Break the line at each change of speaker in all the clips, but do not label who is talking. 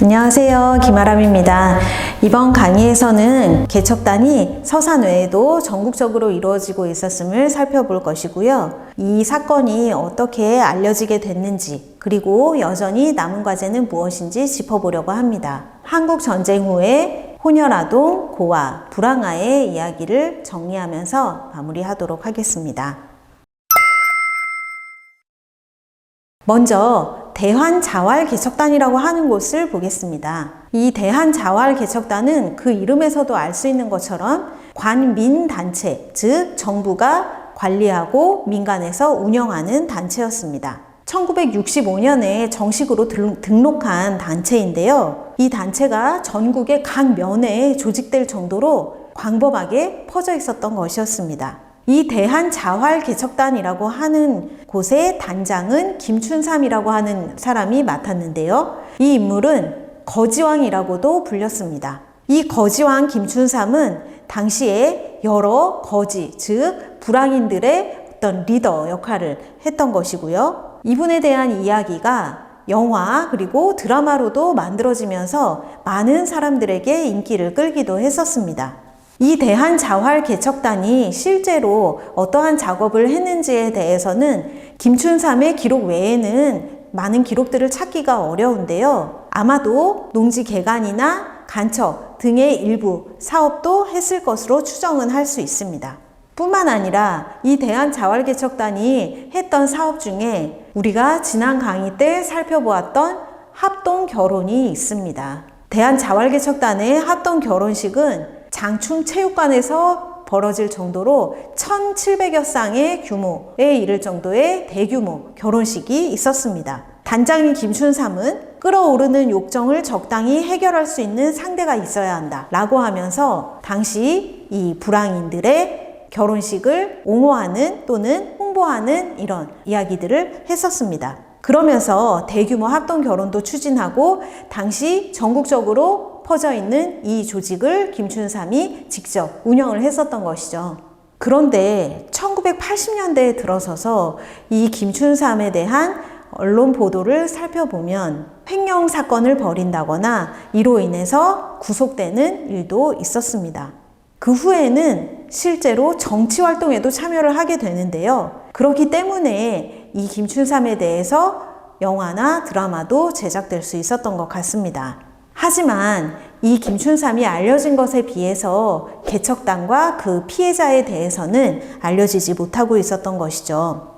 안녕하세요. 김아람입니다. 이번 강의에서는 개척단이 서산 외에도 전국적으로 이루어지고 있었음을 살펴볼 것이고요. 이 사건이 어떻게 알려지게 됐는지, 그리고 여전히 남은 과제는 무엇인지 짚어보려고 합니다. 한국 전쟁 후에 혼혈아동, 고아, 불황아의 이야기를 정리하면서 마무리하도록 하겠습니다. 먼저 대한자활개척단이라고 하는 곳을 보겠습니다. 이 대한자활개척단은 그 이름에서도 알 수 있는 것처럼 관민단체, 즉 정부가 관리하고 민간에서 운영하는 단체였습니다. 1965년에 정식으로 등록한 단체인데요. 이 단체가 전국의 각 면에 조직될 정도로 광범하게 퍼져 있었던 것이었습니다. 이 대한자활개척단이라고 하는 곳의 단장은 김춘삼이라고 하는 사람이 맡았는데요. 이 인물은 거지왕이라고도 불렸습니다. 이 거지왕 김춘삼은 당시에 여러 거지, 즉 불황인들의 어떤 리더 역할을 했던 것이고요. 이분에 대한 이야기가 영화 그리고 드라마로도 만들어지면서 많은 사람들에게 인기를 끌기도 했었습니다. 이 대한자활개척단이 실제로 어떠한 작업을 했는지에 대해서는 김춘삼의 기록 외에는 많은 기록들을 찾기가 어려운데요. 아마도 농지개간이나 간척 등의 일부 사업도 했을 것으로 추정은 할 수 있습니다. 뿐만 아니라 이 대한자활개척단이 했던 사업 중에 우리가 지난 강의 때 살펴보았던 합동결혼이 있습니다. 대한자활개척단의 합동결혼식은 장충체육관에서 벌어질 정도로 1,700여 쌍의 규모에 이를 정도의 대규모 결혼식이 있었습니다. 단장인 김춘삼은 끓어오르는 욕정을 적당히 해결할 수 있는 상대가 있어야 한다 라고 하면서 당시 이 불황인들의 결혼식을 옹호하는 또는 홍보하는 이런 이야기들을 했었습니다. 그러면서 대규모 합동결혼도 추진하고 당시 전국적으로 퍼져 있는 이 조직을 김춘삼이 직접 운영을 했었던 것이죠. 그런데 1980년대에 들어서서 이 김춘삼에 대한 언론 보도를 살펴보면 횡령 사건을 벌인다거나 이로 인해서 구속되는 일도 있었습니다. 그 후에는 실제로 정치 활동에도 참여를 하게 되는데요. 그렇기 때문에 이 김춘삼에 대해서 영화나 드라마도 제작될 수 있었던 것 같습니다. 하지만 이 김춘삼이 알려진 것에 비해서 개척단과 그 피해자에 대해서는 알려지지 못하고 있었던 것이죠.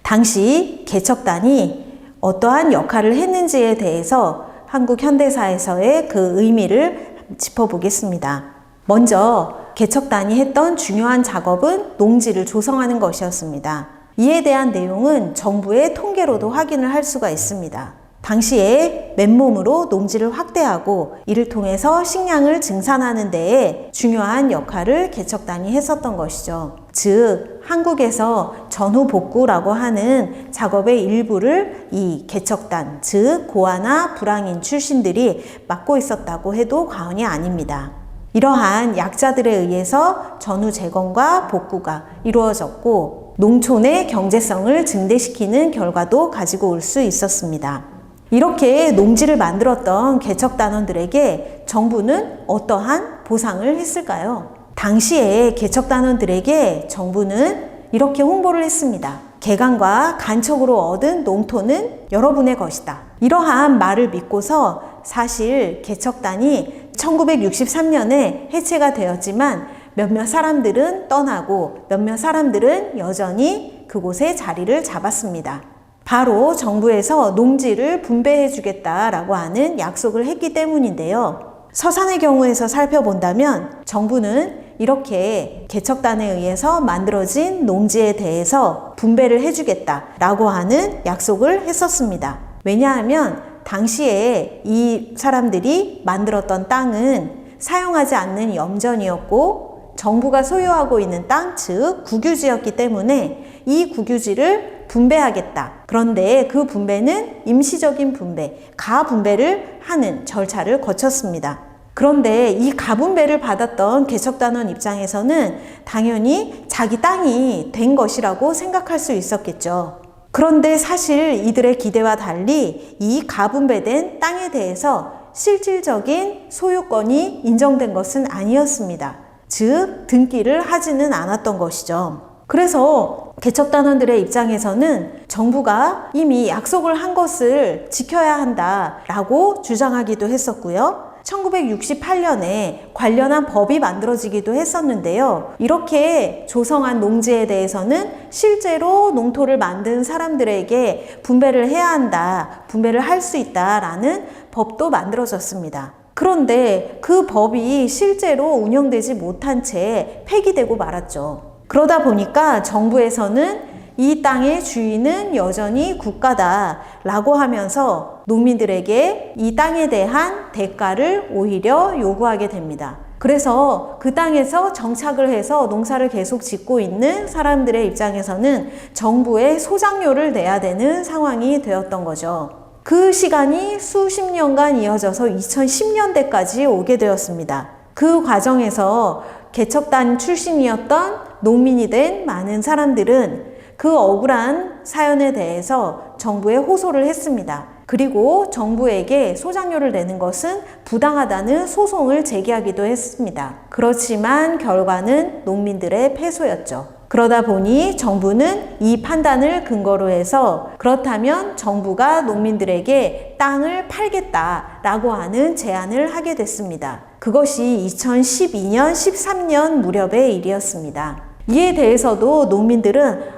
당시 개척단이 어떠한 역할을 했는지에 대해서 한국 현대사에서의 그 의미를 짚어보겠습니다. 먼저 개척단이 했던 중요한 작업은 농지를 조성하는 것이었습니다. 이에 대한 내용은 정부의 통계로도 확인을 할 수가 있습니다. 당시에 맨몸으로 농지를 확대하고 이를 통해서 식량을 증산하는 데에 중요한 역할을 개척단이 했었던 것이죠. 즉 한국에서 전후복구라고 하는 작업의 일부를 이 개척단, 즉 고아나 불황인 출신들이 맡고 있었다고 해도 과언이 아닙니다. 이러한 약자들에 의해서 전후 재건과 복구가 이루어졌고 농촌의 경제성을 증대시키는 결과도 가지고 올 수 있었습니다. 이렇게 농지를 만들었던 개척단원들에게 정부는 어떠한 보상을 했을까요? 당시에 개척단원들에게 정부는 이렇게 홍보를 했습니다. 개간과 간척으로 얻은 농토는 여러분의 것이다. 이러한 말을 믿고서 사실 개척단이 1963년에 해체가 되었지만 몇몇 사람들은 떠나고 몇몇 사람들은 여전히 그곳에 자리를 잡았습니다. 바로 정부에서 농지를 분배해 주겠다라고 하는 약속을 했기 때문인데요. 서산의 경우에서 살펴본다면 정부는 이렇게 개척단에 의해서 만들어진 농지에 대해서 분배를 해주겠다라고 하는 약속을 했었습니다. 왜냐하면 당시에 이 사람들이 만들었던 땅은 사용하지 않는 염전이었고 정부가 소유하고 있는 땅, 즉 국유지였기 때문에 이 국유지를 분배하겠다. 그런데 그 분배는 임시적인 분배, 가분배를 하는 절차를 거쳤습니다. 그런데 이 가분배를 받았던 개척단원 입장에서는 당연히 자기 땅이 된 것이라고 생각할 수 있었겠죠. 그런데 사실 이들의 기대와 달리 이 가분배된 땅에 대해서 실질적인 소유권이 인정된 것은 아니었습니다. 즉, 등기를 하지는 않았던 것이죠. 그래서 개척단원들의 입장에서는 정부가 이미 약속을 한 것을 지켜야 한다라고 주장하기도 했었고요. 1968년에 관련한 법이 만들어지기도 했었는데요. 이렇게 조성한 농지에 대해서는 실제로 농토를 만든 사람들에게 분배를 해야 한다, 분배를 할 수 있다라는 법도 만들어졌습니다. 그런데 그 법이 실제로 운영되지 못한 채 폐기되고 말았죠. 그러다 보니까 정부에서는 이 땅의 주인은 여전히 국가다라고 하면서 농민들에게 이 땅에 대한 대가를 오히려 요구하게 됩니다. 그래서 그 땅에서 정착을 해서 농사를 계속 짓고 있는 사람들의 입장에서는 정부에 소장료를 내야 되는 상황이 되었던 거죠. 그 시간이 수십 년간 이어져서 2010년대까지 오게 되었습니다. 그 과정에서 개척단 출신이었던 농민이 된 많은 사람들은 그 억울한 사연에 대해서 정부에 호소를 했습니다. 그리고 정부에게 소장료를 내는 것은 부당하다는 소송을 제기하기도 했습니다. 그렇지만 결과는 농민들의 패소였죠. 그러다 보니 정부는 이 판단을 근거로 해서 그렇다면 정부가 농민들에게 땅을 팔겠다라고 하는 제안을 하게 됐습니다. 그것이 2012년, 13년 무렵의 일이었습니다. 이에 대해서도 농민들은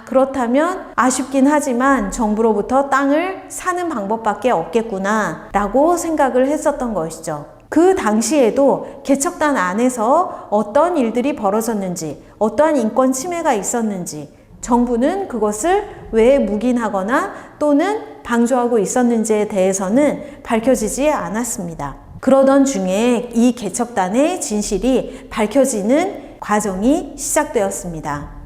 그렇다면 아쉽긴 하지만 정부로부터 땅을 사는 방법밖에 없겠구나 라고 생각을 했었던 것이죠. 그 당시에도 개척단 안에서 어떤 일들이 벌어졌는지, 어떠한 인권 침해가 있었는지, 정부는 그것을 왜 묵인하거나 또는 방조하고 있었는지에 대해서는 밝혀지지 않았습니다. 그러던 중에 이 개척단의 진실이 밝혀지는 과정이 시작되었습니다.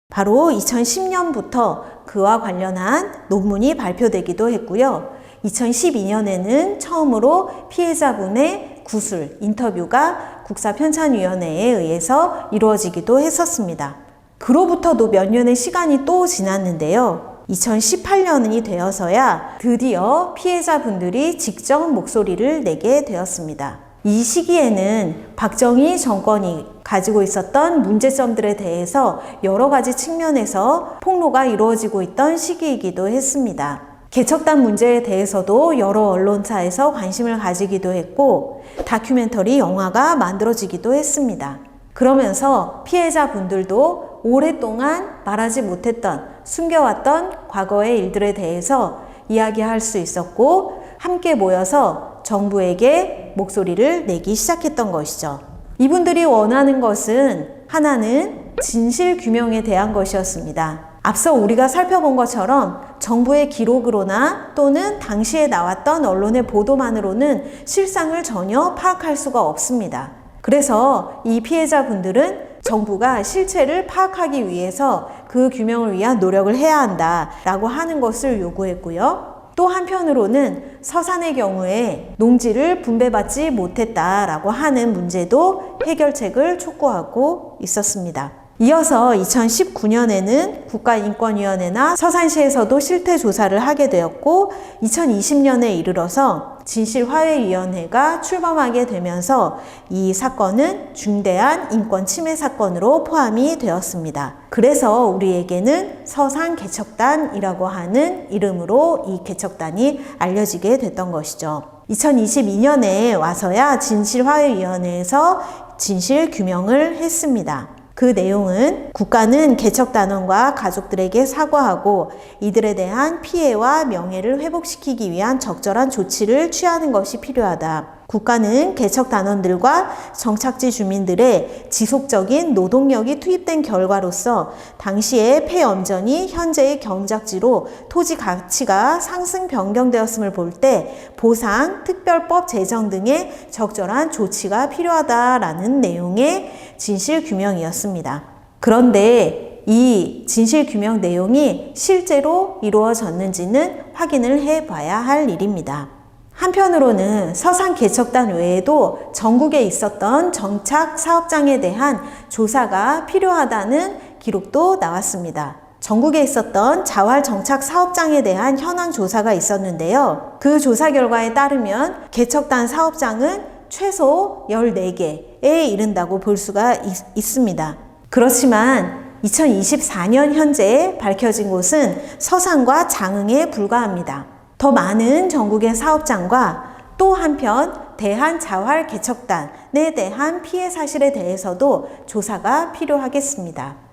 바로 2010년부터 그와 관련한 논문이 발표되기도 했고요. 2012년에는 처음으로 피해자분의 구술, 인터뷰가 국사편찬위원회에 의해서 이루어지기도 했었습니다. 그로부터도 몇 년의 시간이 또 지났는데요. 2018년이 되어서야 드디어 피해자분들이 직접 목소리를 내게 되었습니다. 이 시기에는 박정희 정권이 가지고 있었던 문제점들에 대해서 여러 가지 측면에서 폭로가 이루어지고 있던 시기이기도 했습니다. 개척단 문제에 대해서도 여러 언론사에서 관심을 가지기도 했고 다큐멘터리 영화가 만들어지기도 했습니다. 그러면서 피해자분들도 오랫동안 말하지 못했던, 숨겨왔던 과거의 일들에 대해서 이야기할 수 있었고 함께 모여서 정부에게 목소리를 내기 시작했던 것이죠. 이분들이 원하는 것은 하나는 진실 규명에 대한 것이었습니다. 앞서 우리가 살펴본 것처럼 정부의 기록으로나 또는 당시에 나왔던 언론의 보도만으로는 실상을 전혀 파악할 수가 없습니다. 그래서 이 피해자분들은 정부가 실체를 파악하기 위해서 그 규명을 위한 노력을 해야 한다라고 하는 것을 요구했고요. 또 한편으로는 서산의 경우에 농지를 분배받지 못했다라고 하는 문제도 해결책을 촉구하고 있었습니다. 이어서 2019년에는 국가인권위원회나 서산시에서도 실태 조사를 하게 되었고 2020년에 이르러서 진실화해위원회가 출범하게 되면서 이 사건은 중대한 인권 침해 사건으로 포함이 되었습니다. 그래서 우리에게는 서산개척단이라고 하는 이름으로 이 개척단이 알려지게 됐던 것이죠. 2022년에 와서야 진실화해위원회에서 진실 규명을 했습니다. 그 내용은 국가는 개척단원과 가족들에게 사과하고 이들에 대한 피해와 명예를 회복시키기 위한 적절한 조치를 취하는 것이 필요하다. 국가는 개척단원들과 정착지 주민들의 지속적인 노동력이 투입된 결과로서 당시의 폐엄전이 현재의 경작지로 토지 가치가 상승 변경되었음을 볼 때 보상, 특별법 제정 등의 적절한 조치가 필요하다라는 내용의 진실규명이었습니다. 그런데 이 진실규명 내용이 실제로 이루어졌는지는 확인을 해봐야 할 일입니다. 한편으로는 서산개척단 외에도 전국에 있었던 정착 사업장에 대한 조사가 필요하다는 기록도 나왔습니다. 전국에 있었던 자활 정착 사업장에 대한 현황 조사가 있었는데요. 그 조사 결과에 따르면 개척단 사업장은 최소 14개에 이른다고 볼 수가 있습니다. 그렇지만 2024년 현재 밝혀진 곳은 서산과 장흥에 불과합니다. 더 많은 전국의 사업장과 또 한편 대한자활개척단에 대한 피해 사실에 대해서도 조사가 필요하겠습니다.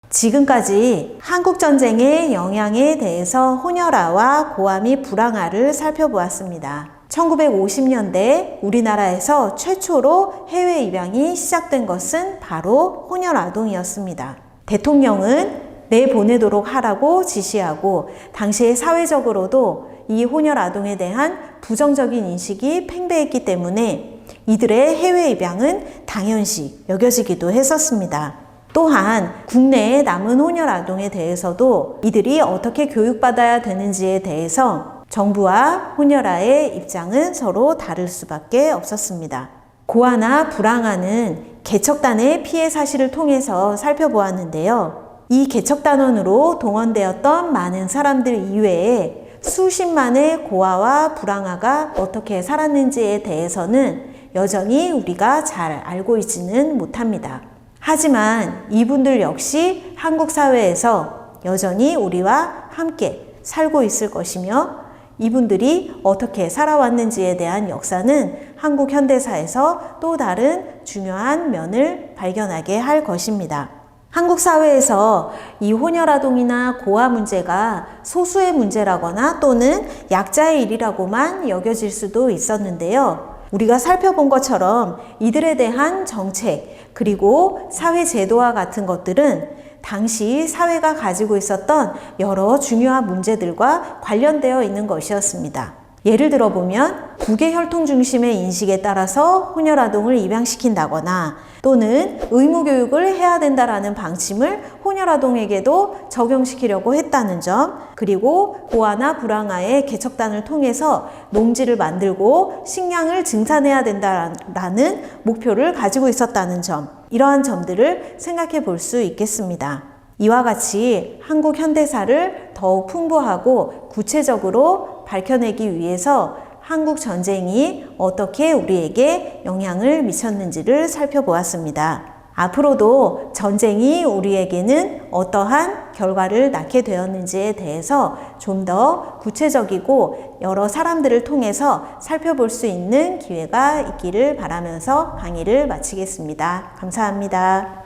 지금까지 한국전쟁의 영향에 대해서 혼혈아와 고아및 불황아를 살펴보았습니다. 1950년대 우리나라에서 최초로 해외 입양이 시작된 것은 바로 혼혈아동이었습니다. 대통령은 내보내도록 하라고 지시하고 당시에 사회적으로도 이 혼혈아동에 대한 부정적인 인식이 팽배했기 때문에 이들의 해외 입양은 당연시 여겨지기도 했었습니다. 또한 국내에 남은 혼혈아동에 대해서도 이들이 어떻게 교육받아야 되는지에 대해서 정부와 혼혈아의 입장은 서로 다를 수밖에 없었습니다. 고아나 불황아는 개척단의 피해 사실을 통해서 살펴보았는데요. 이 개척단원으로 동원되었던 많은 사람들 이외에 수십만의 고아와 불황아가 어떻게 살았는지에 대해서는 여전히 우리가 잘 알고 있지는 못합니다. 하지만 이분들 역시 한국 사회에서 여전히 우리와 함께 살고 있을 것이며 이분들이 어떻게 살아왔는지에 대한 역사는 한국 현대사에서 또 다른 중요한 면을 발견하게 할 것입니다. 한국 사회에서 이 혼혈아동이나 고아 문제가 소수의 문제라거나 또는 약자의 일이라고만 여겨질 수도 있었는데요. 우리가 살펴본 것처럼 이들에 대한 정책 그리고 사회 제도와 같은 것들은 당시 사회가 가지고 있었던 여러 중요한 문제들과 관련되어 있는 것이었습니다. 예를 들어보면 국외 혈통 중심의 인식에 따라서 혼혈아동을 입양시킨다거나 또는 의무교육을 해야 된다라는 방침을 혼혈아동에게도 적용시키려고 했다는 점, 그리고 고아나 불황아의 개척단을 통해서 농지를 만들고 식량을 증산해야 된다라는 목표를 가지고 있었다는 점, 이러한 점들을 생각해 볼 수 있겠습니다. 이와 같이 한국 현대사를 더욱 풍부하고 구체적으로 밝혀내기 위해서 한국 전쟁이 어떻게 우리에게 영향을 미쳤는지를 살펴보았습니다. 앞으로도 전쟁이 우리에게는 어떠한 결과를 낳게 되었는지에 대해서 좀 더 구체적이고 여러 사람들을 통해서 살펴볼 수 있는 기회가 있기를 바라면서 강의를 마치겠습니다. 감사합니다.